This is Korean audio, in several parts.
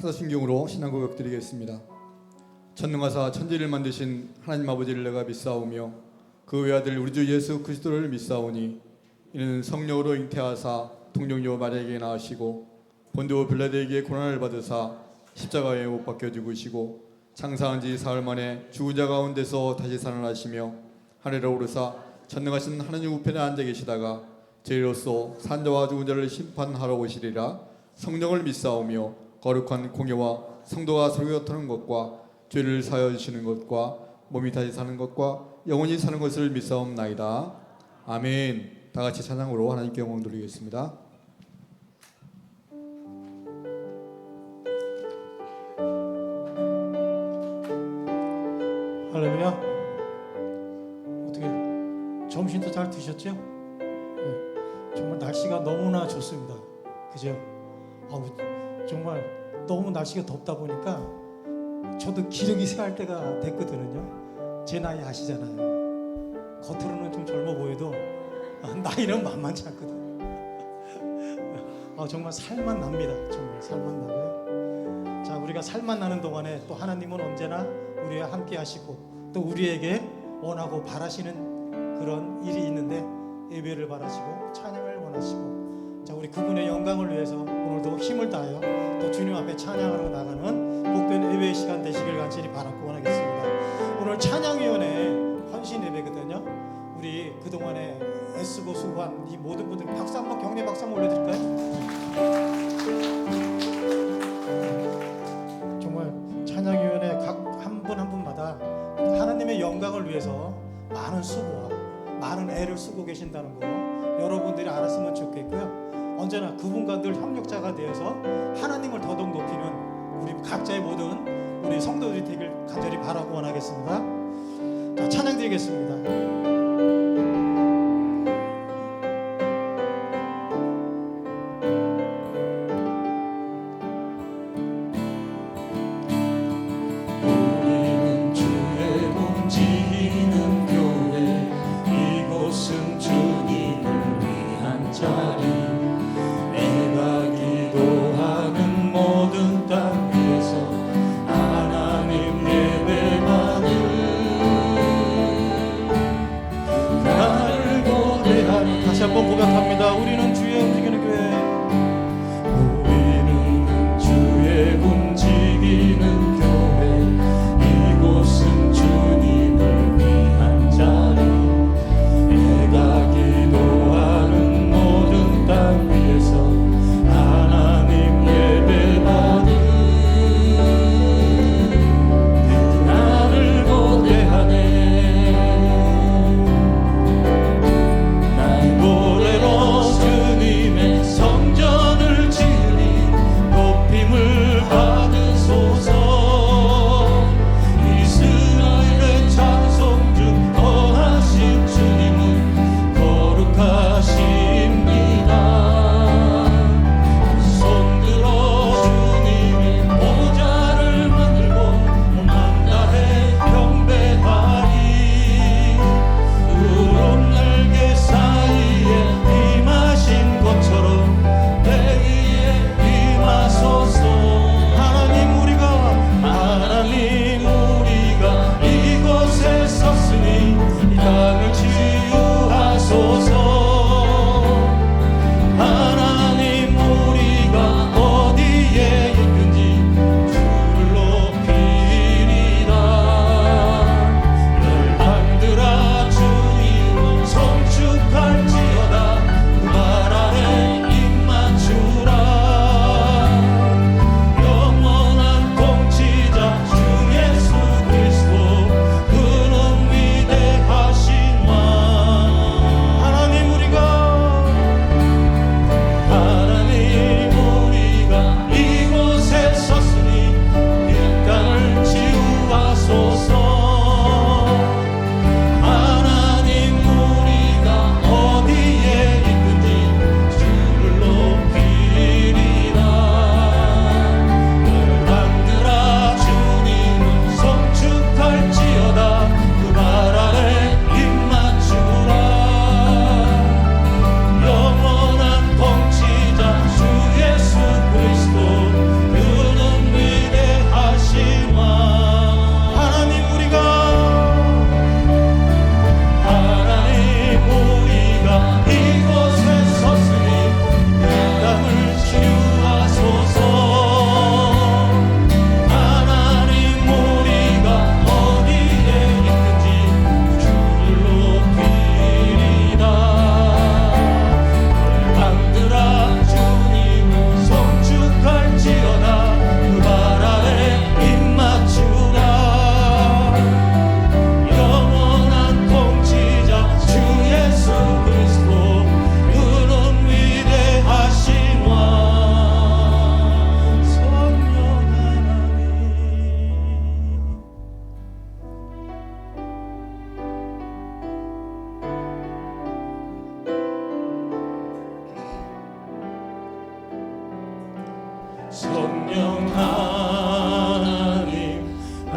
사도신경으로 신앙 고백 드리겠습니다. 전능하사 천지를 만드신 하나님 아버지를 내가 믿사오며 그 외아들 우리 주 예수 그리스도를 믿사오니 이는 성령으로 잉태하사 동정녀 마리아에게 낳으시고 본디오 빌라도에게 고난을 받으사 십자가에 못 박혀 죽으시고 장사한 지 사흘 만에 죽은 자 가운데서 다시 살아나시며 하늘에 오르사 전능하신 하나님 우편에 앉아 계시다가 저희로서 산자와 죽은 자를 심판하러 오시리라. 성령을 믿사오며 거룩한 공예와 성도가 서로 곁하는 것과 죄를 사하여 주시는 것과 몸이 다시 사는 것과 영원히 사는 것을 믿사옵나이다. 아멘. 다 같이 찬양으로 하나님께 영광 돌리겠습니다. 할렐루야. 어떻게 점심도 잘 드셨죠? 네, 정말 날씨가 너무나 좋습니다. 그죠? 정말 너무 날씨가 덥다 보니까 저도 기력이 쇠할 때가 됐거든요. 제 나이 아시잖아요. 겉으로는 좀 젊어 보여도 나이는 만만치 않거든요. 정말 살만 납니다. 정말 살만 나고요. 자, 우리가 살만 나는 동안에 또 하나님은 언제나 우리와 함께 하시고 또 우리에게 원하고 바라시는 그런 일이 있는데 예배를 바라시고 찬양을 원하시고, 자, 우리 그분의 영광을 위해서 오늘도 힘을 다하여 또 주님 앞에 찬양하러 나가는 복된 예배의 시간 되시길 간절히 바라고 원하겠습니다. 오늘 찬양위원회 헌신 예배거든요. 우리 그동안에 애쓰고 수고한 이 모든 분들 박수 한번, 격려 박수 한번 올려드릴까요? 정말 찬양위원회 각 한 분 한 분마다 하나님의 영광을 위해서 많은 수고와 많은 애를 쓰고 계신다는 거 여러분들이 알았으면 좋겠고요. 언제나 그분과 늘 협력자가 되어서 하나님을 더더욱 높이는 우리 각자의 모든 우리 성도들이 되길 간절히 바라고 원하겠습니다. 자, 찬양 드리겠습니다.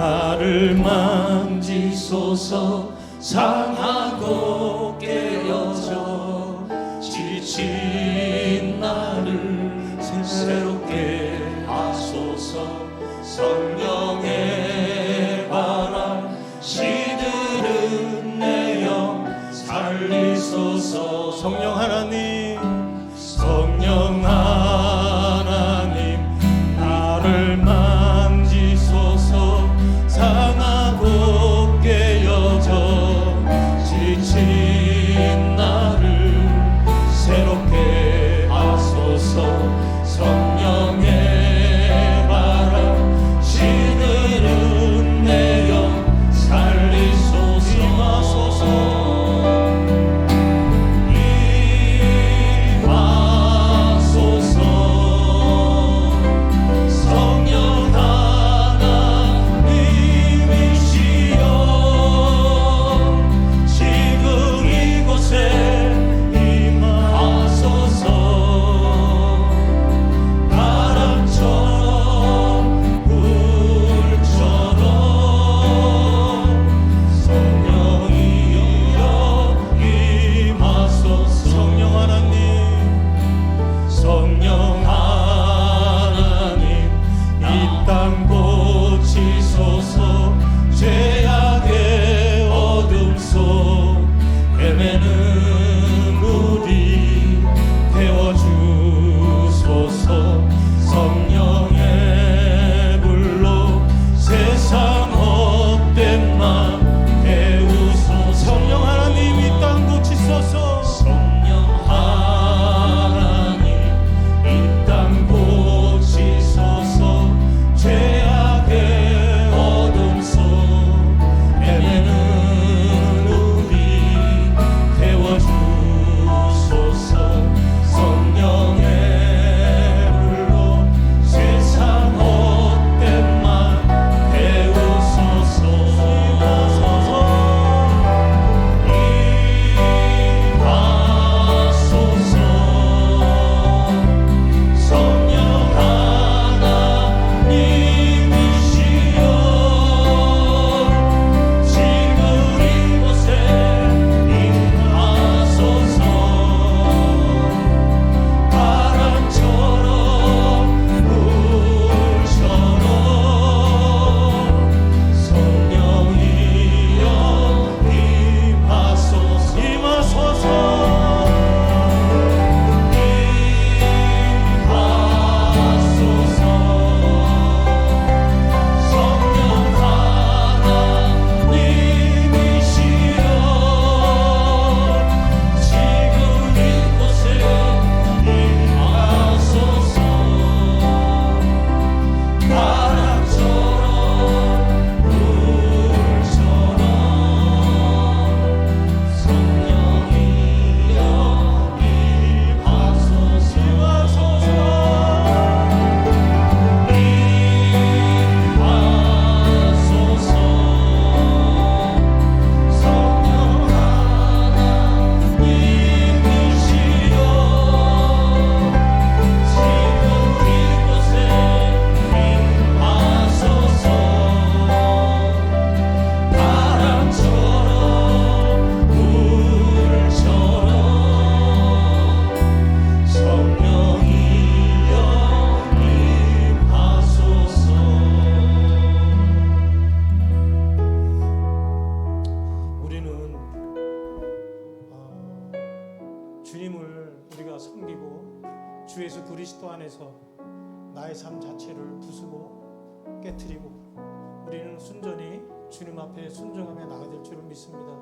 나를 만지소서. 상하고 깨어져 지친 나를 새롭게 하소서. 성령의 바람 시들은 내 영 살리소서. 성령 하나님, 성령 하나님 나를 만지소서. 상하고 깨어져 지친 나를 새롭게 하소서. 성령의 바람 시들은 내 영 살리소서. 임하소서. 성령 하나님이시여 지금 이곳에 임하소서. 바람처럼 불처럼 성령이여 임하소서. 성령 하나님, 성령 하나님 이 땅 고치소서. 죄악의 어둠 속 헤매는 우리 태워주소서. 성령의 불로 세상 헛된 맘 태우소서. 성령 하나님 이 땅 고치소서. 성령 하나님 이 땅 고치소서. 죄악의 어둠 속 헤매는 우리 태워주소서. 성령의 불로 세상 헛된 맘 태우소서. 임하소서. 성령 하나님이시여 지금 이곳에 임하소서. 바람처럼 불처럼 성령이여 임하소서. 임하소서. 성령 하나님이시여 지금 이곳에 임하소서. 바람처럼 불처럼 성령이여 임하소서. 임하소서. 성령 하나님이시여 지금 이곳에 임하소서. 바람처럼 불처럼 성령이여 임하소서. 우리는 주님을 우리가 섬기고 주 예수 그리스도 안에서 나의 삶 자체를 부수고 깨트리고 우리는 순전히 주님 앞에 순종하며 나가야 될 줄을 믿습니다.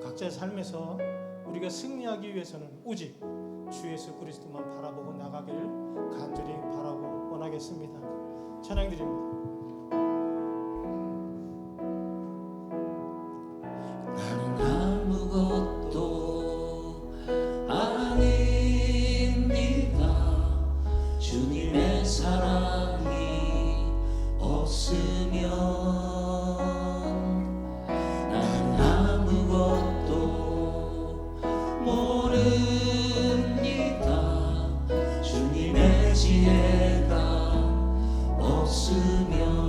각자의 삶에서 우리가 승리하기 위해서는 오직 주 예수 그리스도만 바라보고 나가길 간절히 바라고 원하겠습니다. 찬양드립니다. 나는 아무것도 아닙니다. 주님의 사랑이 없으면 나는 아무것도 모릅니다. 주님의 지혜가 없으면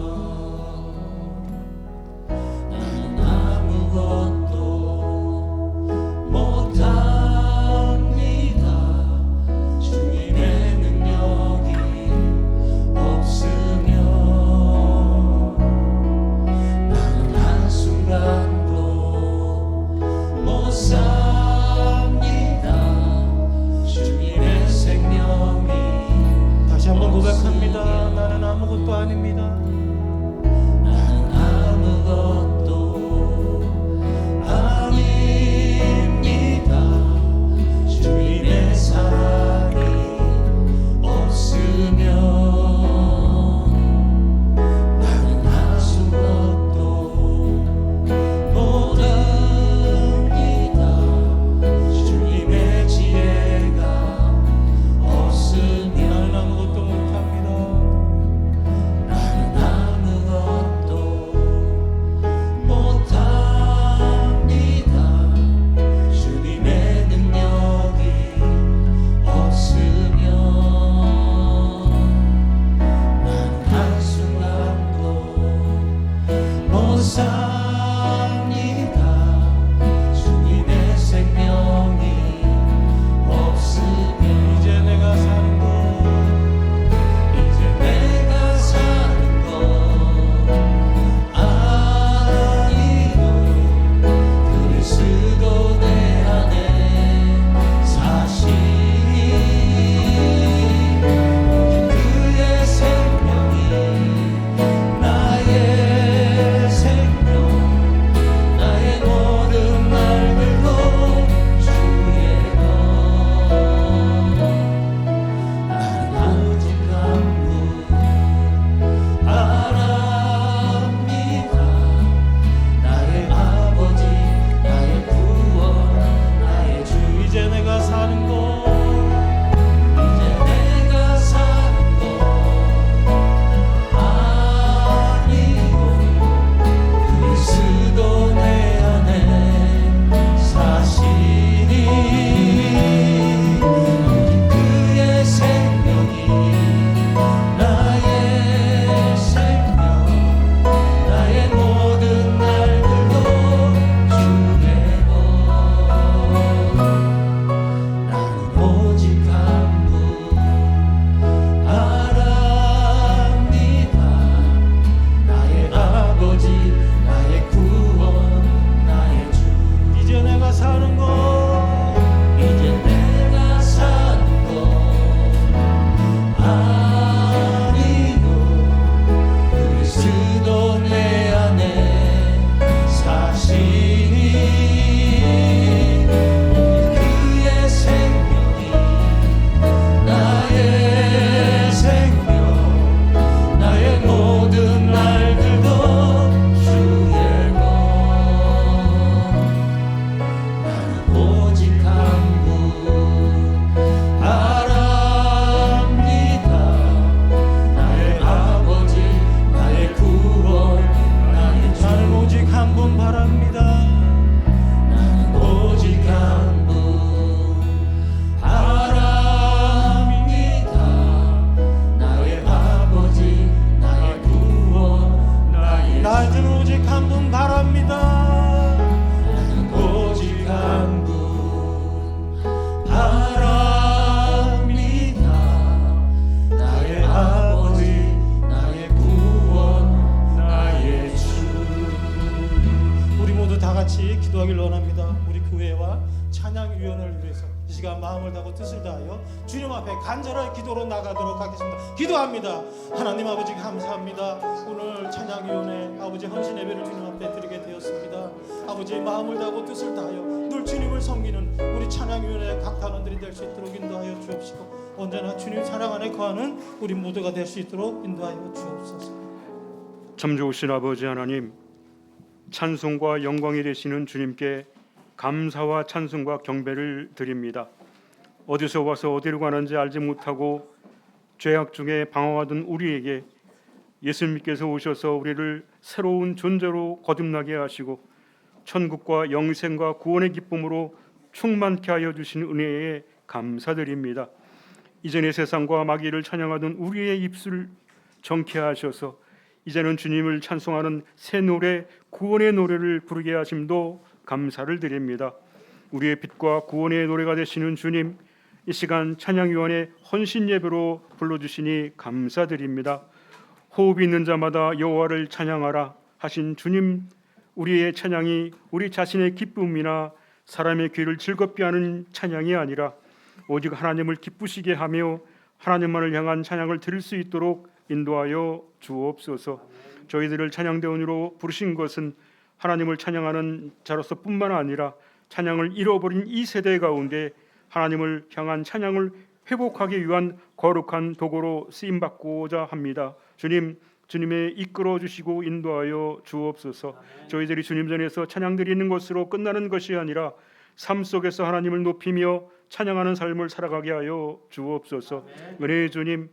같이 기도하길 원합니다. 우리 교회와 찬양위원회를 위해서 이 시간 마음을 다하고 뜻을 다하여 주님 앞에 간절하게 기도로 나가도록 하겠습니다. 기도합니다. 하나님 아버지 감사합니다. 오늘 찬양위원회 아버지 헌신 예배를 주님 앞에 드리게 되었습니다. 아버지 마음을 다하고 뜻을 다하여 늘 주님을 섬기는 우리 찬양위원회 각 단원들이 될 수 있도록 인도하여 주옵시고 언제나 주님 사랑 안에 거하는 우리 모두가 될 수 있도록 인도하여 주옵소서. 참 좋으신 아버지 하나님, 찬송과 영광이 되시는 주님께 감사와 찬송과 경배를 드립니다. 어디서 와서 어디로 가는지 알지 못하고 죄악 중에 방황하던 우리에게 예수님께서 오셔서 우리를 새로운 존재로 거듭나게 하시고 천국과 영생과 구원의 기쁨으로 충만케 하여 주신 은혜에 감사드립니다. 이전의 세상과 마귀를 찬양하던 우리의 입술을 정케 하셔서 이제는 주님을 찬송하는 새 노래, 구원의 노래를 부르게 하심도 감사를 드립니다. 우리의 빛과 구원의 노래가 되시는 주님, 이 시간 찬양위원회 헌신 예배로 불러주시니 감사드립니다. 호흡 있는 자마다 여호와를 찬양하라 하신 주님, 우리의 찬양이 우리 자신의 기쁨이나 사람의 귀를 즐겁게 하는 찬양이 아니라 오직 하나님을 기쁘시게 하며 하나님만을 향한 찬양을 드릴 수 있도록 인도하여 주옵소서. 저희들을 찬양대원으로 부르신 것은 하나님을 찬양하는 자로서 뿐만 아니라 찬양을 잃어버린 이 세대 가운데 하나님을 향한 찬양을 회복하기 위한 거룩한 도구로 쓰임받고자 합니다. 주님, 주님의 이끌어 주시고 인도하여 주옵소서. 저희들이 주님 전에서 찬양 드리는 것으로 끝나는 것이 아니라 삶 속에서 하나님을 높이며 찬양하는 삶을 살아가게 하여 주옵소서. 은혜의 주님,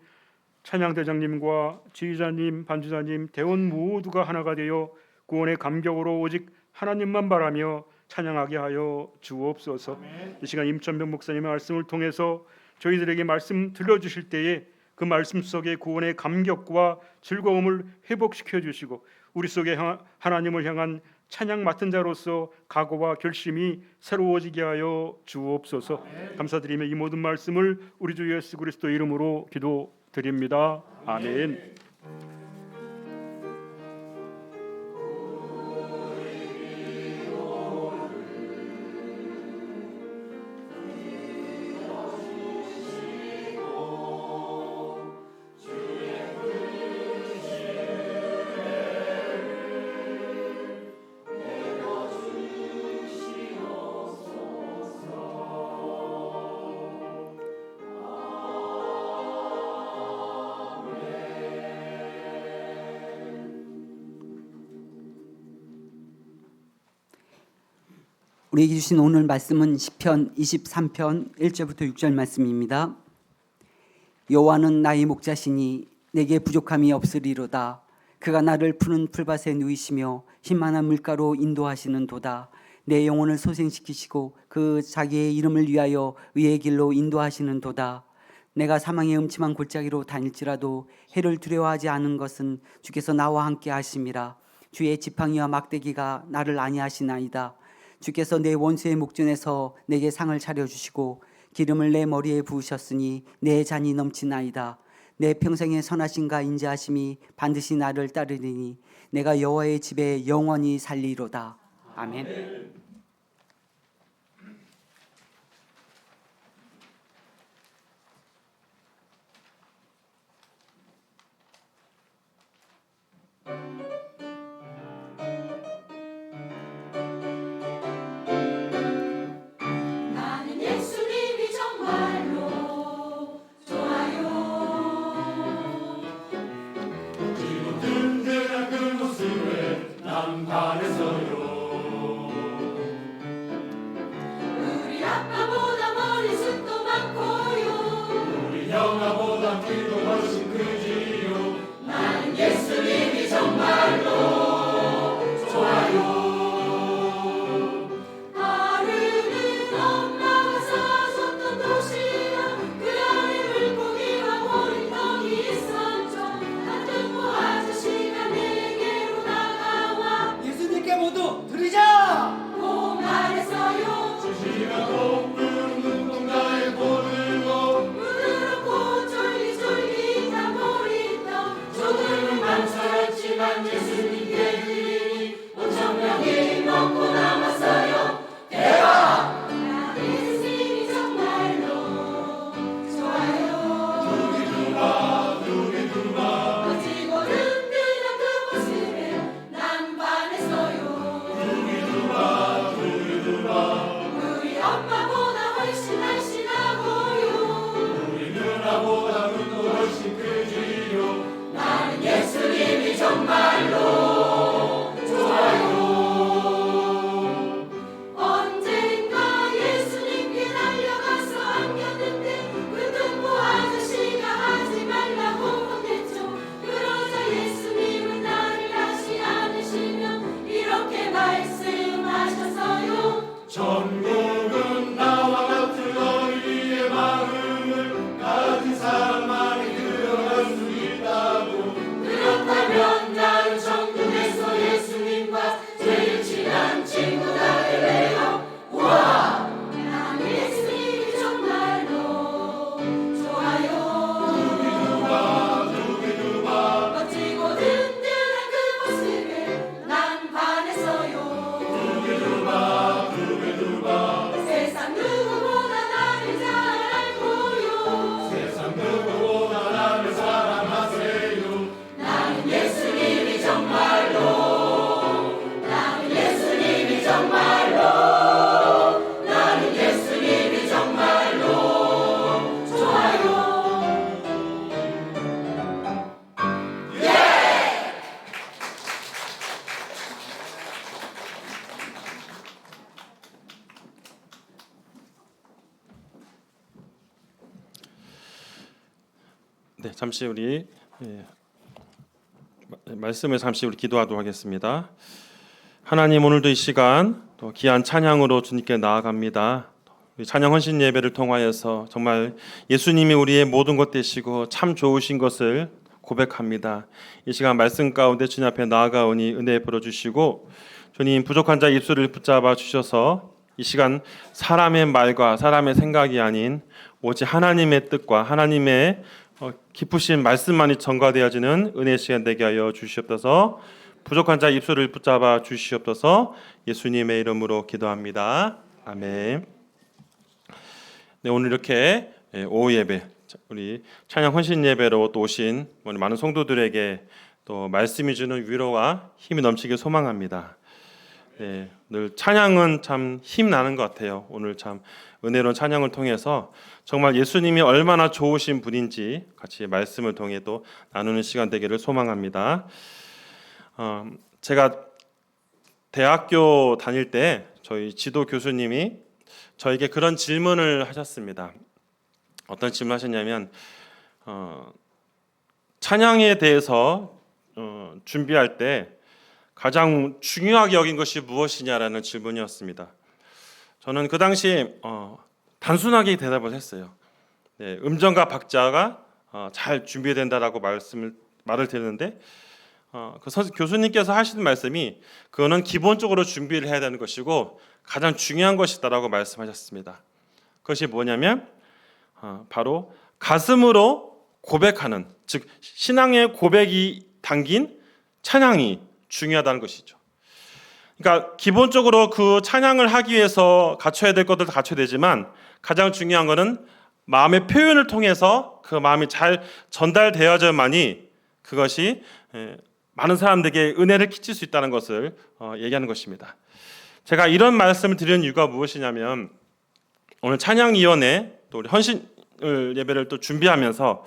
찬양대장님과 지휘자님, 반주자님, 대원 모두가 하나가 되어 구원의 감격으로 오직 하나님만 바라며 찬양하게 하여 주옵소서. 이 시간 임천병 목사님의 말씀을 통해서 저희들에게 말씀 들려주실 때에 그 말씀 속에 구원의 감격과 즐거움을 회복시켜 주시고 우리 속에 하나님을 향한 찬양 맡은 자로서 각오와 결심이 새로워지게 하여 주옵소서. 감사드리며 이 모든 말씀을 우리 주 예수 그리스도 이름으로 기도드립니다. 아멘. 우리에게 주신 오늘 말씀은 시편 23편 1절부터 6절 말씀입니다. 여호와는 나의 목자시니 내게 부족함이 없으리로다. 그가 나를 푸른 풀밭에 누이시며 힘만한 물가로 인도하시는 도다. 내 영혼을 소생시키시고 그 자기의 이름을 위하여 의의 길로 인도하시는 도다. 내가 사망의 음침한 골짜기로 다닐지라도 해를 두려워하지 않은 것은 주께서 나와 함께 하심이라. 주의 지팡이와 막대기가 나를 안위하시나이다. 주께서 내 원수의 목전에서 내게 상을 차려주시고 기름을 내 머리에 부으셨으니 내 잔이 넘치나이다. 내 평생의 선하심과 인자하심이 반드시 나를 따르리니 내가 여호와의 집에 영원히 살리로다. 아멘. 예수님께 모두 그렇다면 나는 전국에서 예수님과 제일 친한 친구가 되래요. 우와, 난 예수님이 정말로 좋아요. 멋지고 든든한 그 모습에 난 반했어요. 세상 누구보다 나를 잘 알고요. 나는 예수님이 정말로, 나는 예수님이 정말로, 나는 예수님이 정말로 좋아요. 네, 잠시 우리 말씀을 잠시 우리 기도하도록 하겠습니다. 하나님, 오늘도 이 시간 또 귀한 찬양으로 주님께 나아갑니다. 우리 찬양 헌신 예배를 통하여서 정말 예수님이 우리의 모든 것 되시고 참 좋으신 것을 고백합니다. 이 시간 말씀 가운데 주님 앞에 나아가오니 은혜 베풀어 주시고, 주님 부족한 자 입술을 붙잡아 주셔서 이 시간 사람의 말과 사람의 생각이 아닌 오직 하나님의 뜻과 하나님의 깊으신 말씀만이 전가되어지는 은혜 시간 되게 하여 주시옵소서. 부족한 자 입술을 붙잡아 주시옵소서. 예수님의 이름으로 기도합니다. 아멘. 네, 오늘 이렇게 오후 예배, 우리 찬양 헌신 예배로 또 오신 많은 성도들에게 또 말씀이 주는 위로와 힘이 넘치길 소망합니다. 네, 늘 찬양은 참 힘 나는 것 같아요. 오늘 참 은혜로운 찬양을 통해서 정말 예수님이 얼마나 좋으신 분인지 같이 말씀을 통해 또 나누는 시간 되기를 소망합니다. 제가 대학교 다닐 때 저희 지도 교수님이 저에게 그런 질문을 하셨습니다. 어떤 질문을 하셨냐면 찬양에 대해서 준비할 때 가장 중요하게 여긴 것이 무엇이냐라는 질문이었습니다. 저는 그 당시 단순하게 대답을 했어요. 네, 음정과 박자가 잘 준비된다라고 말을 드렸는데 그 교수님께서 하시는 말씀이 그거는 기본적으로 준비를 해야 되는 것이고 가장 중요한 것이다라고 말씀하셨습니다. 그것이 뭐냐면 바로 가슴으로 고백하는, 즉 신앙의 고백이 담긴 찬양이 중요하다는 것이죠. 그러니까 기본적으로 그 찬양을 하기 위해서 갖춰야 될 것들도 갖춰야 되지만 가장 중요한 것은 마음의 표현을 통해서 그 마음이 잘 전달되어져야만이 그것이 많은 사람들에게 은혜를 끼칠 수 있다는 것을 얘기하는 것입니다. 제가 이런 말씀을 드리는 이유가 무엇이냐면 오늘 찬양위원회 또 우리 헌신 예배를 또 준비하면서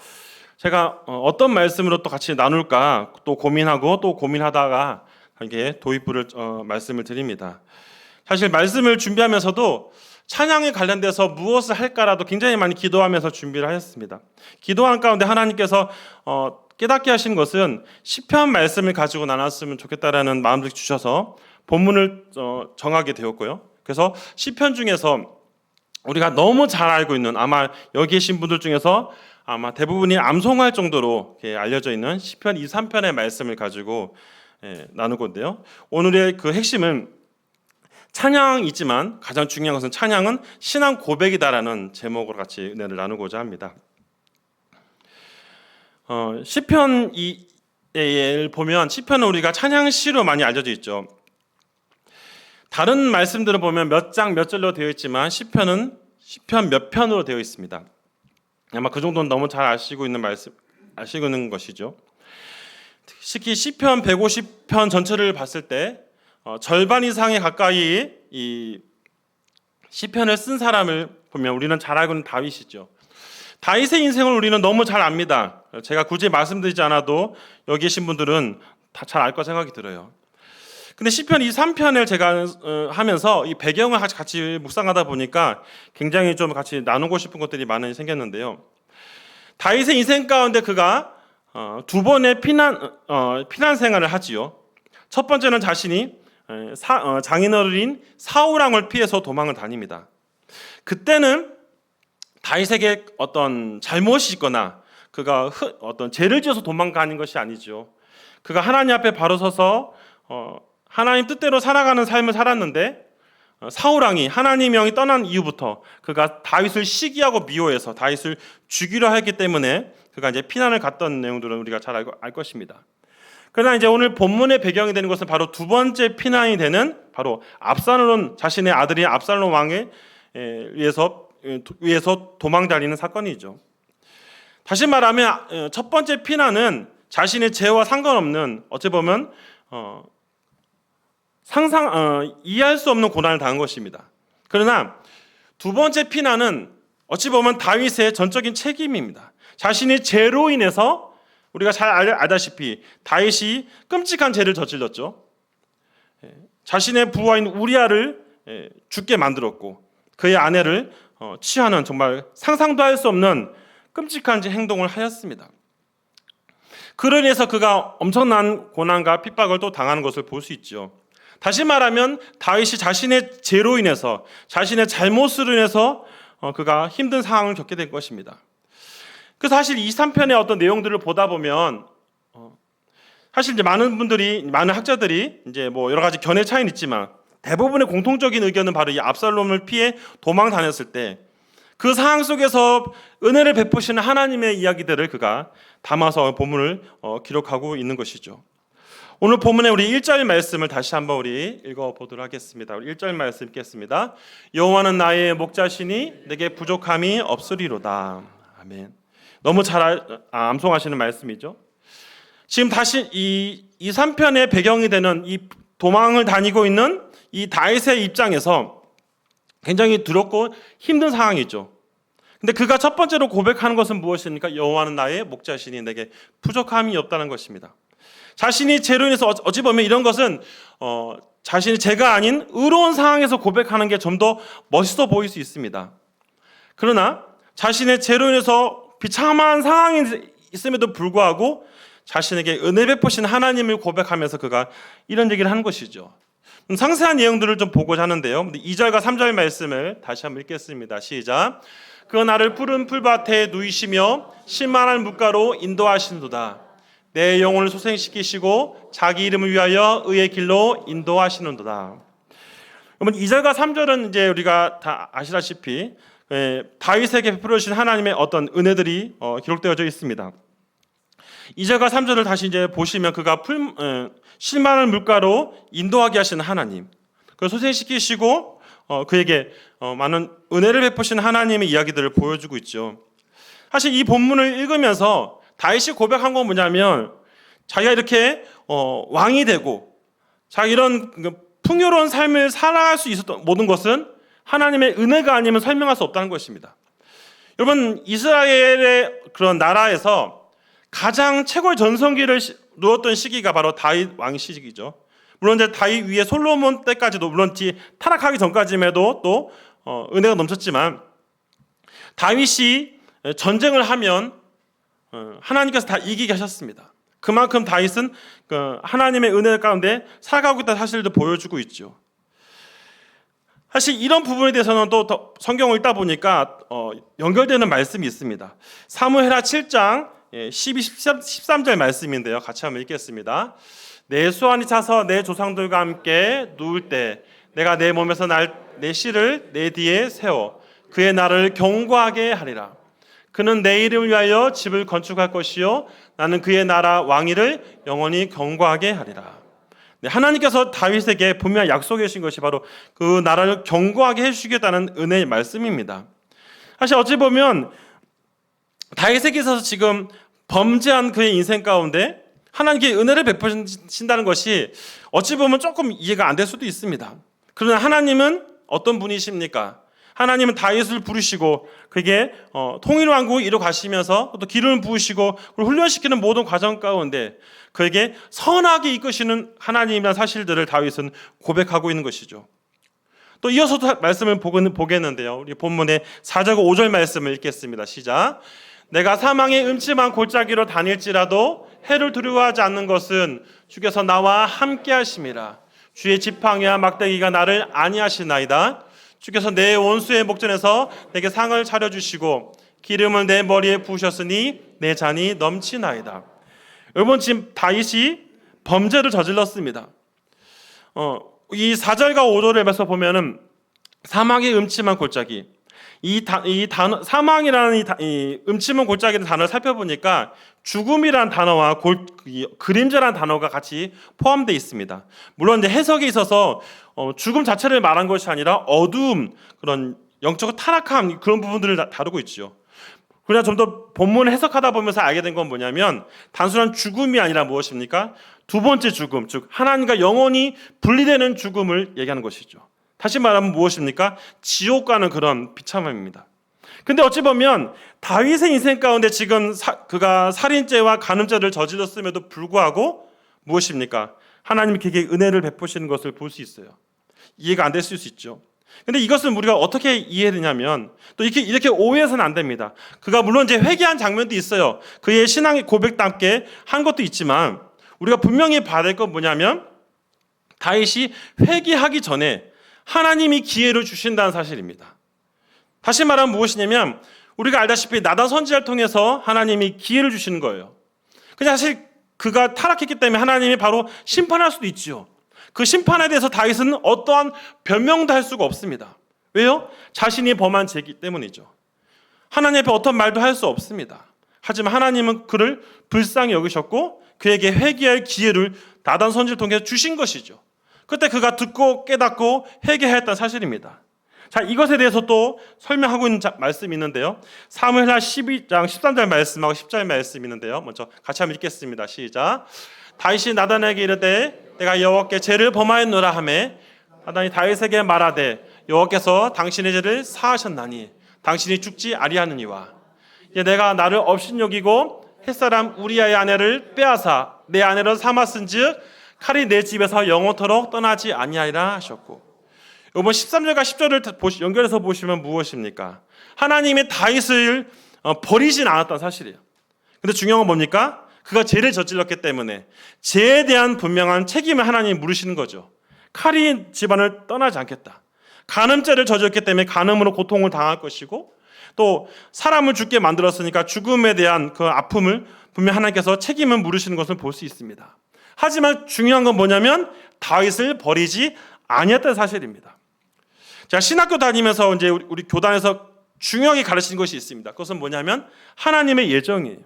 제가 어떤 말씀으로 또 같이 나눌까 또 고민하고 또 고민하다가 이게 도입부를 말씀을 드립니다. 사실 말씀을 준비하면서도 찬양에 관련돼서 무엇을 할까라도 굉장히 많이 기도하면서 준비를 하였습니다. 기도하는 가운데 하나님께서 깨닫게 하신 것은 시편 말씀을 가지고 나눴으면 좋겠다라는 마음을 주셔서 본문을 정하게 되었고요. 그래서 시편 중에서 우리가 너무 잘 알고 있는, 아마 여기 계신 분들 중에서 아마 대부분이 암송할 정도로 알려져 있는 시편 2, 3편의 말씀을 가지고 나눌 건데요. 오늘의 그 핵심은 찬양이지만 가장 중요한 것은 찬양은 신앙 고백이다라는 제목으로 같이 은혜를 나누고자 합니다. 시편 2를 보면 시편은 우리가 찬양시로 많이 알려져 있죠. 다른 말씀들을 보면 몇 장 몇 절로 되어 있지만 시편은 시편 몇 편으로 되어 있습니다. 아마 그 정도는 너무 잘 아시고 있는 것이죠. 특히 시편 150편 전체를 봤을 때 절반 이상에 가까이 이 시편을 쓴 사람을 보면 우리는 잘 알고 있는 다윗이죠. 다윗의 인생을 우리는 너무 잘 압니다. 제가 굳이 말씀드리지 않아도 여기 계신 분들은 다 잘 알 거 생각이 들어요. 근데 시편 2, 3편을 제가 하면서 이 배경을 같이 묵상하다 보니까 굉장히 좀 같이 나누고 싶은 것들이 많이 생겼는데요. 다윗의 인생 가운데 그가 두 번의 피난 생활을 하지요. 첫 번째는 자신이 장인어른인 사울왕을 피해서 도망을 다닙니다. 그때는 다윗에게 어떤 잘못이 있거나 그가 어떤 죄를 지어서 도망가는 것이 아니죠. 그가 하나님 앞에 바로 서서 하나님 뜻대로 살아가는 삶을 살았는데 사울왕이 하나님의 영이 떠난 이후부터 그가 다윗을 시기하고 미워해서 다윗을 죽이려 했기 때문에 그가 이제 피난을 갔던 내용들은 우리가 잘 알 것입니다. 그러나 이제 오늘 본문의 배경이 되는 것은 바로 두 번째 피난이 되는 바로 압살롬 자신의 아들인 압살롬 왕에 위해서 도망다니는 사건이죠. 다시 말하면 첫 번째 피난은 자신의 죄와 상관없는 어찌 보면 이해할 수 없는 고난을 당한 것입니다. 그러나 두 번째 피난은 어찌 보면 다윗의 전적인 책임입니다. 자신의 죄로 인해서 우리가 잘 알다시피 다윗이 끔찍한 죄를 저질렀죠. 자신의 부하인 우리아를 죽게 만들었고 그의 아내를 취하는 정말 상상도 할 수 없는 끔찍한 행동을 하였습니다. 그로 인해서 그가 엄청난 고난과 핍박을 또 당하는 것을 볼 수 있죠. 다시 말하면 다윗이 자신의 죄로 인해서 자신의 잘못으로 인해서 그가 힘든 상황을 겪게 된 것입니다. 그래서 사실 23편의 어떤 내용들을 보다 보면 사실 이제 많은 학자들이 이제 뭐 여러 가지 견해 차이는 있지만 대부분의 공통적인 의견은 바로 이 압살롬을 피해 도망 다녔을 때 그 상황 속에서 은혜를 베푸시는 하나님의 이야기들을 그가 담아서 본문을 기록하고 있는 것이죠. 오늘 본문에 우리 1절 말씀을 다시 한번 우리 읽어보도록 하겠습니다. 우리 1절 말씀 읽겠습니다. 여호와는 나의 목자시니 내게 부족함이 없으리로다. 아멘. 너무 잘 암송하시는 말씀이죠. 지금 다시 이 3편의 배경이 되는 이 도망을 다니고 있는 이 다윗의 입장에서 굉장히 두렵고 힘든 상황이죠. 근데 그가 첫 번째로 고백하는 것은 무엇입니까? 여호와는 나의 목자시니 내게 부족함이 없다는 것입니다. 자신이 죄로 인해서 어찌 보면 이런 것은 자신이 죄가 아닌 의로운 상황에서 고백하는 게 좀 더 멋있어 보일 수 있습니다. 그러나 자신의 죄로 인해서 비참한 상황이 있음에도 불구하고 자신에게 은혜 베푸신 하나님을 고백하면서 그가 이런 얘기를 하는 것이죠. 상세한 내용들을 좀 보고자 하는데요. 2절과 3절 말씀을 다시 한번 읽겠습니다. 시작. 그 나를 푸른 풀밭에 누이시며 실만한 물가로 인도하시는도다. 내 영혼을 소생시키시고 자기 이름을 위하여 의의 길로 인도하시는도다. 여러분 2절과 3절은 이제 우리가 다 아시다시피 다윗에게 베풀어 주신 하나님의 어떤 은혜들이 기록되어져 있습니다. 2절과 3절을 다시 이제 보시면 그가 실만한 물가로 인도하게 하시는 하나님, 그걸 소생시키시고 그에게 많은 은혜를 베푸신 하나님의 이야기들을 보여주고 있죠. 사실 이 본문을 읽으면서 다윗이 고백한 건 뭐냐면 자기가 이렇게 왕이 되고 자기 이런 풍요로운 삶을 살아갈 수 있었던 모든 것은 하나님의 은혜가 아니면 설명할 수 없다는 것입니다. 여러분 이스라엘의 그런 나라에서 가장 최고의 전성기를 누웠던 시기가 바로 다윗 왕 시기죠. 물론 이제 다윗 위에 솔로몬 때까지도 물론 타락하기 전까지에도 또 은혜가 넘쳤지만 다윗이 전쟁을 하면 하나님께서 다 이기게 하셨습니다. 그만큼 다윗은 하나님의 은혜 가운데 살아가고 있다는 사실도 보여주고 있죠. 사실 이런 부분에 대해서는 또 성경을 읽다 보니까 연결되는 말씀이 있습니다. 사무엘하 7장 12, 13절 말씀인데요. 같이 한번 읽겠습니다. 내 수완이 차서 내 조상들과 함께 누울 때 내가 내 몸에서 내 씨를 내 뒤에 세워 그의 나를 경고하게 하리라. 그는 내 이름을 위하여 집을 건축할 것이요 나는 그의 나라 왕위를 영원히 경고하게 하리라. 네, 하나님께서 다윗에게 분명히 약속해 주신 것이 바로 그 나라를 경고하게 해주시겠다는 은혜의 말씀입니다. 사실 어찌 보면 다윗에게 있어서 지금 범죄한 그의 인생 가운데 하나님께 은혜를 베푸신다는 것이 어찌 보면 조금 이해가 안 될 수도 있습니다. 그러나 하나님은 어떤 분이십니까? 하나님은 다윗을 부르시고 그에게 통일왕국을 이뤄 가시면서 또 기름을 부으시고 훈련시키는 모든 과정 가운데 그에게 선하게 이끄시는 하나님이라는 사실들을 다윗은 고백하고 있는 것이죠. 또 이어서도 말씀을 보겠는데요. 우리 본문의 4절과 5절 말씀을 읽겠습니다. 시작. 내가 사망의 음침한 골짜기로 다닐지라도 해를 두려워하지 않는 것은 주께서 나와 함께 하심이라. 주의 지팡이와 막대기가 나를 안위하시나이다. 주께서 내 원수의 목전에서 내게 상을 차려주시고 기름을 내 머리에 부으셨으니 내 잔이 넘치나이다. 여러분, 지금 다윗이 범죄를 저질렀습니다. 이 4절과 5절에서 보면은 사망의 음침한 골짜기, 사망이라는 이 음침한 골짜기라는 단어를 살펴보니까 죽음이라는 단어와 그림자라는 단어가 같이 포함되어 있습니다. 물론 이제 해석에 있어서 죽음 자체를 말한 것이 아니라 어두움, 그런 영적 타락함, 그런 부분들을 다루고 있죠. 그러나 좀 더 본문을 해석하다 보면서 알게 된 건 뭐냐면 단순한 죽음이 아니라 무엇입니까? 두 번째 죽음, 즉 하나님과 영원히 분리되는 죽음을 얘기하는 것이죠. 다시 말하면 무엇입니까? 지옥 가는 그런 비참함입니다. 근데 어찌 보면 다윗의 인생 가운데 지금 그가 살인죄와 간음죄를 저질렀음에도 불구하고 무엇입니까? 하나님이 그에게 은혜를 베푸시는 것을 볼 수 있어요. 이해가 안 됐을 수 있죠. 근데 이것은 우리가 어떻게 이해되냐면 또 이렇게 오해해서는 안 됩니다. 그가 물론 이제 회개한 장면도 있어요. 그의 신앙의 고백도 함께 한 것도 있지만 우리가 분명히 봐야 될 건 뭐냐면 다윗이 회개하기 전에 하나님이 기회를 주신다는 사실입니다. 다시 말하면 무엇이냐면 우리가 알다시피 나단 선지자를 통해서 하나님이 기회를 주시는 거예요. 그냥 사실 그가 타락했기 때문에 하나님이 바로 심판할 수도 있죠. 그 심판에 대해서 다윗은 어떠한 변명도 할 수가 없습니다. 왜요? 자신이 범한 죄이기 때문이죠. 하나님 앞에 어떤 말도 할 수 없습니다. 하지만 하나님은 그를 불쌍히 여기셨고 그에게 회개할 기회를 나단 선지를 통해 주신 것이죠. 그때 그가 듣고 깨닫고 회개하였다는 사실입니다. 자, 이것에 대해서 또 설명하고 있는 말씀이 있는데요. 사무엘하 12장 13절 말씀하고 10절 말씀이 있는데요. 먼저 같이 한번 읽겠습니다. 시작. 다윗이 나단에게 이르되 내가 여호와께 죄를 범하였노라 하매 나단이 다윗에게 말하되 여호와께서 당신의 죄를 사하셨나니 당신이 죽지 아니하느니와 이제 내가 나를 업신여기고 햇사람 우리아의 아내를 빼앗아 내 아내로 삼았은즉 칼이 내 집에서 영원토록 떠나지 아니하리라 하셨고, 이번 13절과 10절을 연결해서 보시면 무엇입니까? 하나님이 다윗을 버리진 않았다는 사실이에요. 근데 중요한 건 뭡니까? 그가 죄를 저질렀기 때문에 죄에 대한 분명한 책임을 하나님이 물으시는 거죠. 칼이 집안을 떠나지 않겠다. 간음죄를 저질렀기 때문에 간음으로 고통을 당할 것이고 또 사람을 죽게 만들었으니까 죽음에 대한 그 아픔을 분명 하나님께서 책임을 물으시는 것을 볼 수 있습니다. 하지만 중요한 건 뭐냐면 다윗을 버리지 아니했다는 사실입니다. 자, 신학교 다니면서 이제 우리 교단에서 중요하게 가르치는 것이 있습니다. 그것은 뭐냐면 하나님의 예정이에요.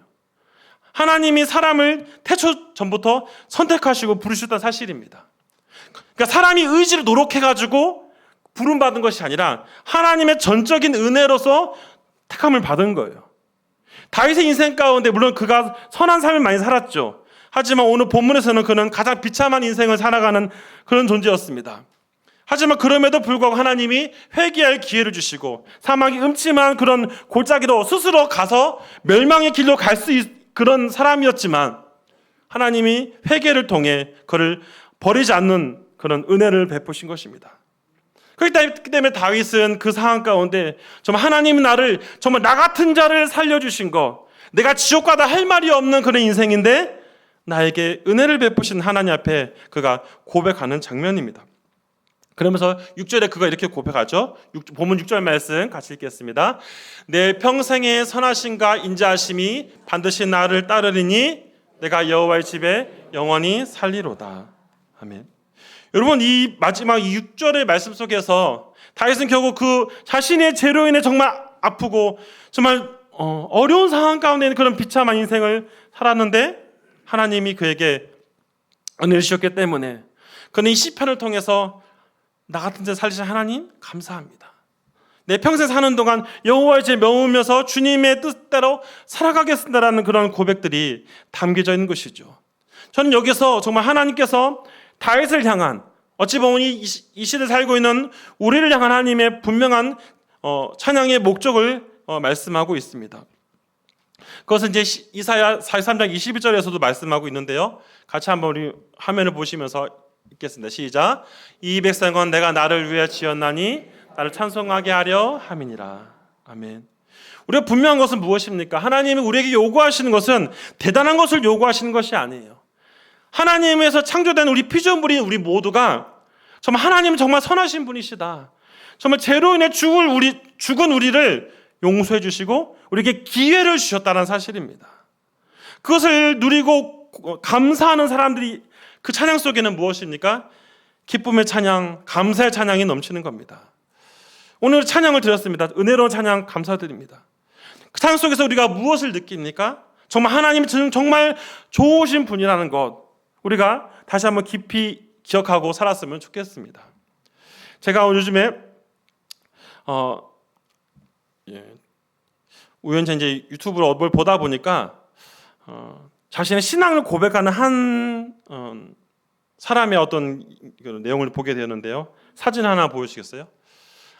하나님이 사람을 태초 전부터 선택하시고 부르셨다는 사실입니다. 그러니까 사람이 의지로 노력해가지고 부름받은 것이 아니라 하나님의 전적인 은혜로서 택함을 받은 거예요. 다윗의 인생 가운데 물론 그가 선한 삶을 많이 살았죠. 하지만 오늘 본문에서는 그는 가장 비참한 인생을 살아가는 그런 존재였습니다. 하지만 그럼에도 불구하고 하나님이 회개할 기회를 주시고 사망이 음침한 그런 골짜기로 스스로 가서 멸망의 길로 갈 수 그런 사람이었지만 하나님이 회개를 통해 그를 버리지 않는 그런 은혜를 베푸신 것입니다. 그렇기 때문에 다윗은 그 상황 가운데 정말 하나님이 나를 정말 나 같은 자를 살려주신 것, 내가 지옥 가다 할 말이 없는 그런 인생인데 나에게 은혜를 베푸신 하나님 앞에 그가 고백하는 장면입니다. 그러면서 6절에 그가 이렇게 고백하죠. 본문 6절 말씀 같이 읽겠습니다. 내 평생의 선하심과 인자하심이 반드시 나를 따르리니 내가 여호와의 집에 영원히 살리로다. 아멘. 여러분, 이 마지막 6절의 말씀 속에서 다윗은 결국 그 자신의 죄로 인해 정말 아프고 정말 어려운 상황 가운데 있는 그런 비참한 인생을 살았는데 하나님이 그에게 은혜를 주셨기 때문에 그는 이 시편을 통해서 나 같은 자 살리신 하나님 감사합니다. 내 평생 사는 동안 여호와의 죄 명으면서 주님의 뜻대로 살아가겠습니다라는 그런 고백들이 담겨져 있는 것이죠. 저는 여기서 정말 하나님께서 다윗을 향한 어찌 보면 이 시대에 살고 있는 우리를 향한 하나님의 분명한 찬양의 목적을 말씀하고 있습니다. 그것은 이제 이사야 43장 22절에서도 말씀하고 있는데요. 같이 한번 우리 화면을 보시면서 읽겠습니다. 시작. 이 백성은 내가 나를 위해 지었나니 나를 찬송하게 하려 함이니라. 아멘. 우리가 분명한 것은 무엇입니까? 하나님이 우리에게 요구하시는 것은 대단한 것을 요구하시는 것이 아니에요. 하나님에서 창조된 우리 피조물인 우리 모두가 정말 하나님은 정말 선하신 분이시다. 정말 죄로 인해 죽은 우리를 용서해 주시고 우리에게 기회를 주셨다는 사실입니다. 그것을 누리고 감사하는 사람들이 그 찬양 속에는 무엇입니까? 기쁨의 찬양, 감사의 찬양이 넘치는 겁니다. 오늘 찬양을 드렸습니다. 은혜로운 찬양 감사드립니다. 그 찬양 속에서 우리가 무엇을 느낍니까? 정말 하나님이 정말 좋으신 분이라는 것, 우리가 다시 한번 깊이 기억하고 살았으면 좋겠습니다. 제가 요즘에 우연히 이제 유튜브로 뭘 보다 보니까 자신의 신앙을 고백하는 한 사람의 어떤 내용을 보게 되었는데요. 사진 하나 보여주시겠어요?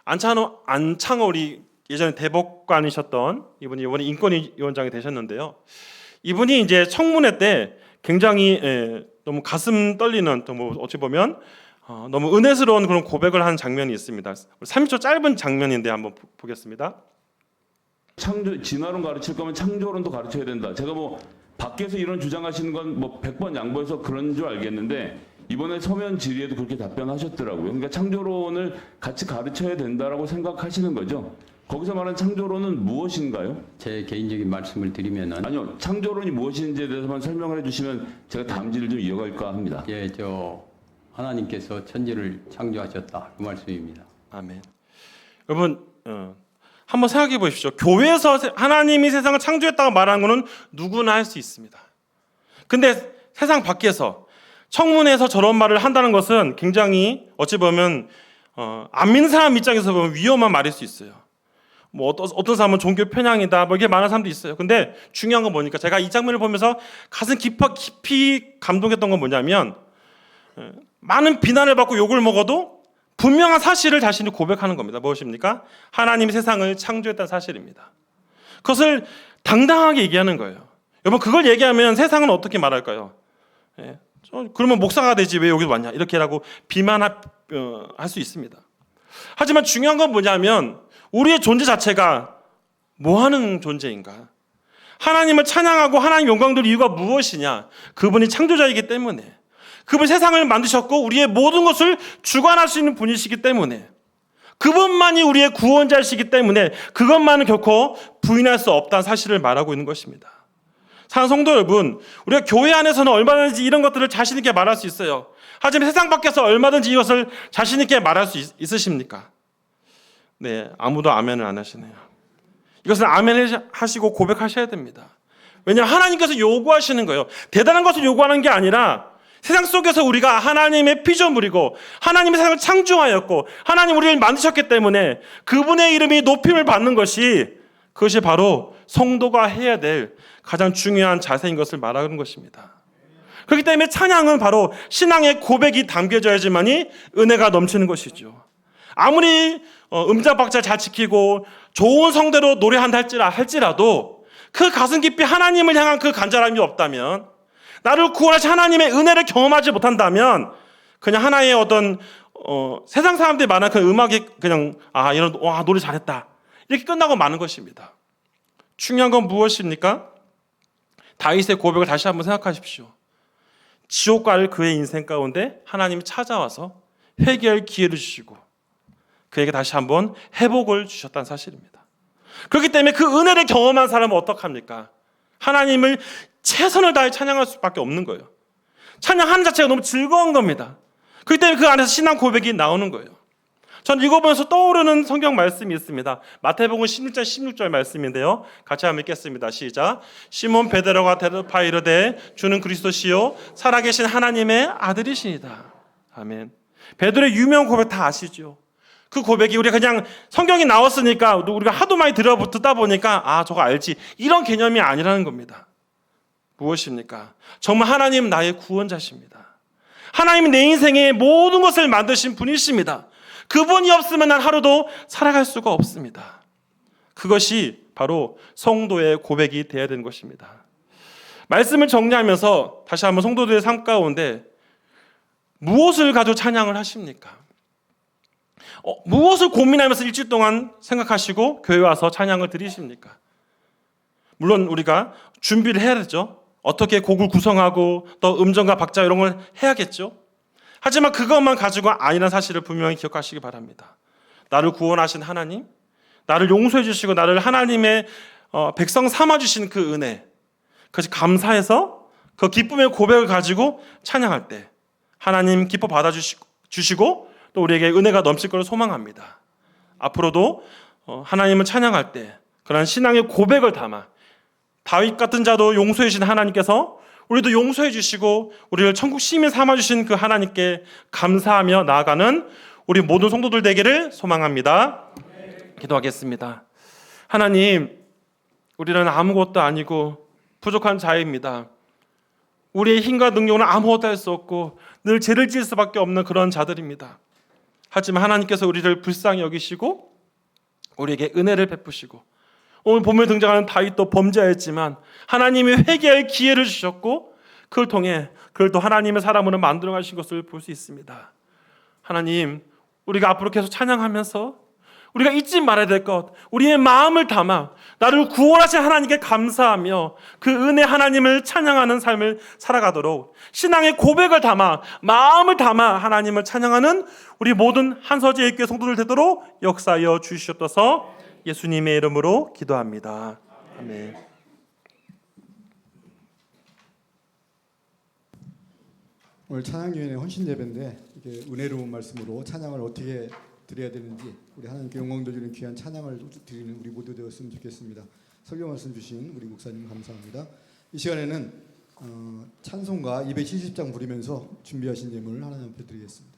안창호 우리 예전에 대법관이셨던 이분이 이번에 인권위원장이 되셨는데요. 이분이 이제 청문회 때 굉장히 너무 가슴 떨리는 또 뭐 어찌 보면 너무 은혜스러운 그런 고백을 하는 장면이 있습니다. 30초 짧은 장면인데 한번 보겠습니다. 창조 진화론 가르칠 거면 창조론도 가르쳐야 된다. 제가 뭐 밖에서 이런 주장하시는 건 뭐 100번 양보해서 그런 줄 알겠는데 이번에 서면 질의에도 그렇게 답변하셨더라고요. 그러니까 창조론을 같이 가르쳐야 된다라고 생각하시는 거죠. 거기서 말하는 창조론은 무엇인가요? 제 개인적인 말씀을 드리면은 아니요, 창조론이 무엇인지에 대해서만 설명을 해주시면 제가 다음 질을 좀 이어갈까 합니다. 예, 하나님께서 천지를 창조하셨다 그 말씀입니다. 아멘. 여러분 한번 생각해 보십시오. 교회에서 하나님이 세상을 창조했다고 말하는 것은 누구나 할 수 있습니다. 근데 세상 밖에서 청문회에서 저런 말을 한다는 것은 굉장히 어찌 보면 안 믿는 사람 입장에서 보면 위험한 말일 수 있어요. 뭐 어떤 사람은 종교 편향이다 뭐 이렇게 말하는 사람도 있어요. 근데 중요한 건 뭐니까 제가 이 장면을 보면서 가슴 깊이 감동했던 건 뭐냐면 많은 비난을 받고 욕을 먹어도 분명한 사실을 자신이 고백하는 겁니다. 무엇입니까? 하나님이 세상을 창조했다는 사실입니다. 그것을 당당하게 얘기하는 거예요. 여러분 그걸 얘기하면 세상은 어떻게 말할까요? 그러면 목사가 되지 왜 여기 왔냐 이렇게라고 비난할 수 있습니다. 하지만 중요한 건 뭐냐면 우리의 존재 자체가 뭐하는 존재인가? 하나님을 찬양하고 하나님 영광 돌릴 이유가 무엇이냐? 그분이 창조자이기 때문에 그분 세상을 만드셨고 우리의 모든 것을 주관할 수 있는 분이시기 때문에 그분만이 우리의 구원자이시기 때문에 그것만은 결코 부인할 수 없다는 사실을 말하고 있는 것입니다. 사랑하는 성도 여러분, 우리가 교회 안에서는 얼마든지 이런 것들을 자신 있게 말할 수 있어요. 하지만 세상 밖에서 얼마든지 이것을 자신 있게 말할 수 있으십니까? 네, 아무도 아멘을 안 하시네요. 이것은 아멘 하시고 고백하셔야 됩니다. 왜냐하면 하나님께서 요구하시는 거예요. 대단한 것을 요구하는 게 아니라 세상 속에서 우리가 하나님의 피조물이고 하나님의 세상을 창조하였고 하나님 우리를 만드셨기 때문에 그분의 이름이 높임을 받는 그것이 바로 성도가 해야 될 가장 중요한 자세인 것을 말하는 것입니다. 그렇기 때문에 찬양은 바로 신앙의 고백이 담겨져야지만이 은혜가 넘치는 것이죠. 아무리 음자 박자 잘 지키고 좋은 성대로 노래한다 할지라도 그 가슴 깊이 하나님을 향한 그 간절함이 없다면 나를 구원하신 하나님의 은혜를 경험하지 못한다면 그냥 하나의 어떤 세상 사람들이 말하는 그 음악이 그냥 노래 잘했다 이렇게 끝나고 마는 것입니다. 중요한 건 무엇입니까? 다윗의 고백을 다시 한번 생각하십시오. 지옥과를 그의 인생 가운데 하나님이 찾아와서 회개할 기회를 주시고 그에게 다시 한번 회복을 주셨다는 사실입니다. 그렇기 때문에 그 은혜를 경험한 사람은 어떡합니까? 하나님을 최선을 다해 찬양할 수밖에 없는 거예요. 찬양하는 자체가 너무 즐거운 겁니다. 그렇기 때문에 그 안에서 신앙 고백이 나오는 거예요. 전 읽어보면서 떠오르는 성경 말씀이 있습니다. 마태복음 16장 16절 말씀인데요. 같이 한번 읽겠습니다. 시작. 시몬 베드로가 대답하여 이르되 주는 그리스도시요 살아계신 하나님의 아들이시니다. 아멘. 베드로의 유명한 고백 다 아시죠? 그 고백이 우리가 그냥 성경이 나왔으니까 우리가 하도 많이 듣다 보니까 저거 알지 이런 개념이 아니라는 겁니다. 무엇입니까? 정말 하나님 나의 구원자십니다. 하나님은 내 인생의 모든 것을 만드신 분이십니다. 그분이 없으면 난 하루도 살아갈 수가 없습니다. 그것이 바로 성도의 고백이 되어야 되는 것입니다. 말씀을 정리하면서 다시 한번 성도들의 삶 가운데 무엇을 가지고 찬양을 하십니까? 무엇을 고민하면서 일주일 동안 생각하시고 교회 와서 찬양을 드리십니까? 물론 우리가 준비를 해야 되죠. 어떻게 곡을 구성하고 또 음정과 박자 이런 걸 해야겠죠. 하지만 그것만 가지고 아니라는 사실을 분명히 기억하시기 바랍니다. 나를 구원하신 하나님, 나를 용서해 주시고 나를 하나님의 백성 삼아 주신 그 은혜, 그것이 감사해서 그 기쁨의 고백을 가지고 찬양할 때 하나님 기뻐 받아주시고 또 우리에게 은혜가 넘칠 것을 소망합니다. 앞으로도 하나님을 찬양할 때 그런 신앙의 고백을 담아 다윗 같은 자도 용서해 주신 하나님께서 우리도 용서해 주시고 우리를 천국 시민 삼아 주신 그 하나님께 감사하며 나아가는 우리 모든 성도들 되기를 소망합니다. 기도하겠습니다. 하나님, 우리는 아무것도 아니고 부족한 자입니다. 우리의 힘과 능력으로는 아무것도 할 수 없고 늘 죄를 지을 수밖에 없는 그런 자들입니다. 하지만 하나님께서 우리를 불쌍히 여기시고 우리에게 은혜를 베푸시고 오늘 본문에 등장하는 다윗도 범죄였지만 하나님이 회개할 기회를 주셨고 그걸 통해 그를 또 하나님의 사람으로 만들어 가신 것을 볼 수 있습니다. 하나님, 우리가 앞으로 계속 찬양하면서 우리가 잊지 말아야 될 것, 우리의 마음을 담아 나를 구원하신 하나님께 감사하며 그 은혜 하나님을 찬양하는 삶을 살아가도록 신앙의 고백을 담아 마음을 담아 하나님을 찬양하는 우리 모든 한서재 교회 성도들 되도록 역사하여 주시옵소서. 예수님의 이름으로 기도합니다. 아멘. 오늘 찬양교회의 헌신 예배인데 이게 은혜로운 말씀으로 찬양을 어떻게 드려야 되는지 우리 하나님께 영광 돌리는 귀한 찬양을 드리는 우리 모두 되었으면 좋겠습니다. 설교 말씀 주신 우리 목사님 감사합니다. 이 시간에는 찬송가 270장 부르면서 준비하신 예물을 하나님 앞에 드리겠습니다.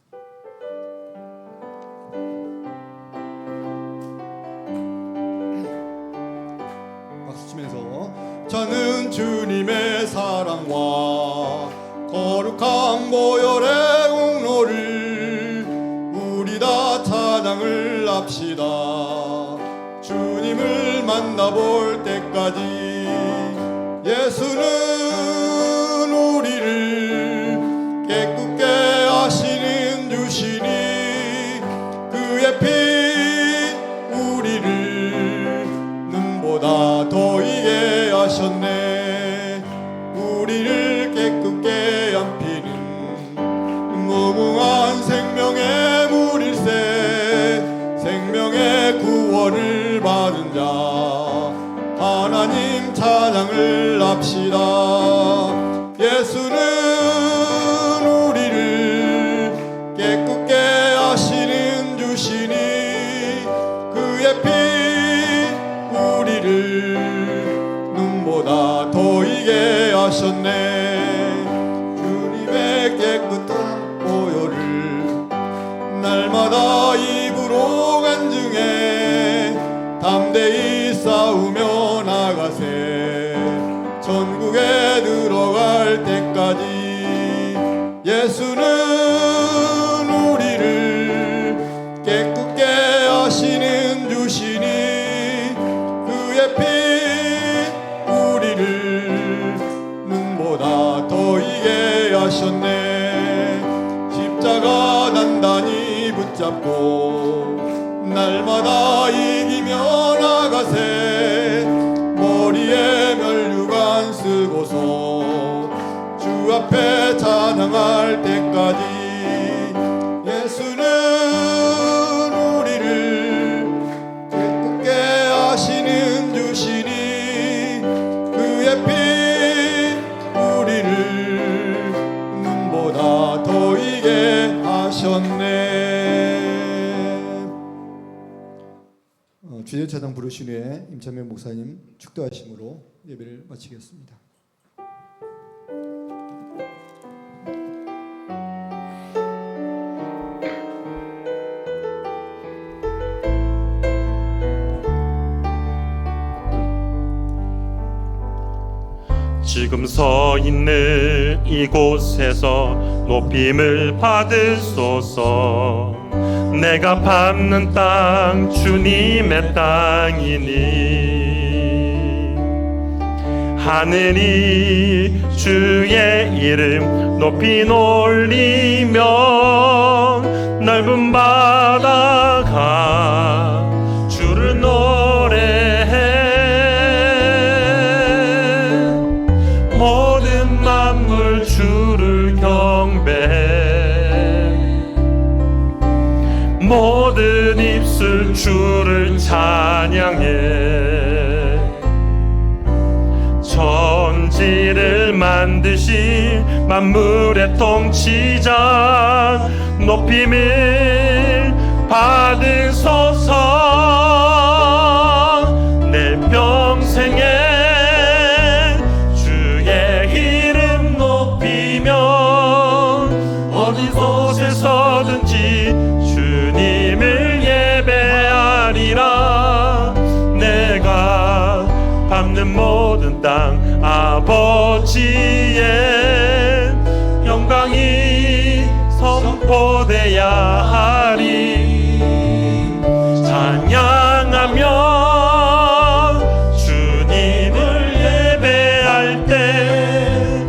박수 치면서 저는 주님의 사랑과 거룩한 보혈의 공로를 우리 다 찬양을 합시다. 주님을 만나볼 때까지 예수는 우리를 깨끗게 하시는 주시니 그의 피 우리를 눈보다 더이게 하셨네. 우리를 깨끗게 한 피는 무궁한 생명의 물일세. 생명의 구원을 받은 자 하나님 찬양을 합시다. 예수는 우리를 깨끗게 하시는 주시니 그의 피 우리를 눈보다 더이게 하셨네. 주님의 깨끗한 보혈을 날마다 입으로 간증해 담대히 싸우며 나가세. 천국에 들어갈 때까지 예수는 우리를 깨끗게 하시는 주시니 그의 피 우리를 눈보다 더이게 하셨네. 십자가 단단히 붙잡고 날마다 이기며 나가세. 머리에 면류관 쓰고서 주 앞에 찬양할 때까지 예수는 우리를 깨끗게 하시는 주시니 그의 피 우리를 눈보다 더이게 하셨네. 주제 찬양 부르신 후에 임찬명 목사님 축도하심으로 예배를 마치겠습니다. 지금 서 있는 이곳에서 높임을 받으소서. 내가 밟는 땅 주님의 땅이니 하늘이 주의 이름 높이 놀리며 넓은 바다가 주를 노래해. 모든 만물 주를 경배해. 모든 입술 주를 찬양해. 천지를 만드신 만물의 통치자 높임을 받으소서. 내 평생에 주의 이름 높이며 어디 곳에서든지 주님을 예배하리라. 내가 밟는 모든 땅 아버지의 영광이 선포돼야 하리. 찬양하며 주님을 예배할 때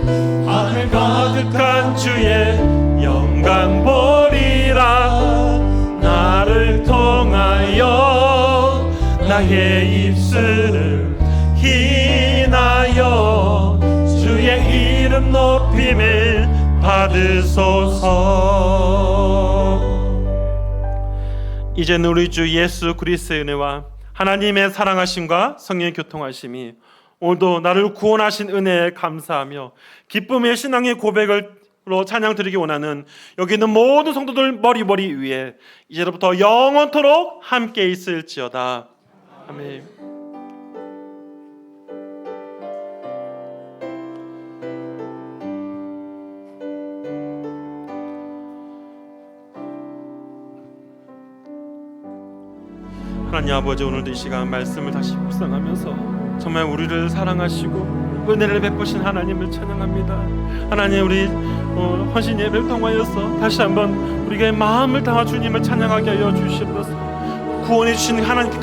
하늘 가득한 주의 영광 보리라. 나를 통하여 나의 입술을 인하여 주의 이름 높임을 받으소서. 이제는 우리 주 예수 그리스도의 은혜와 하나님의 사랑하심과 성령의 교통하심이 오늘도 나를 구원하신 은혜에 감사하며 기쁨의 신앙의 고백으로 찬양 드리기 원하는 여기 있는 모든 성도들 머리 위에 이제부터 영원토록 함께 있을지어다. 아멘. 하나님 아버지, 오늘도 이 시간 말씀을 다시 묵상하면서 정말 우리를 사랑하시고 은혜를 베푸신 하나님을 찬양합니다. 하나님, 우리 헌신 예배를 통하여서 다시 한번 우리의 마음을 다하 주님을 찬양하게 하여 주시옵소서. 구원해 주신 하나님께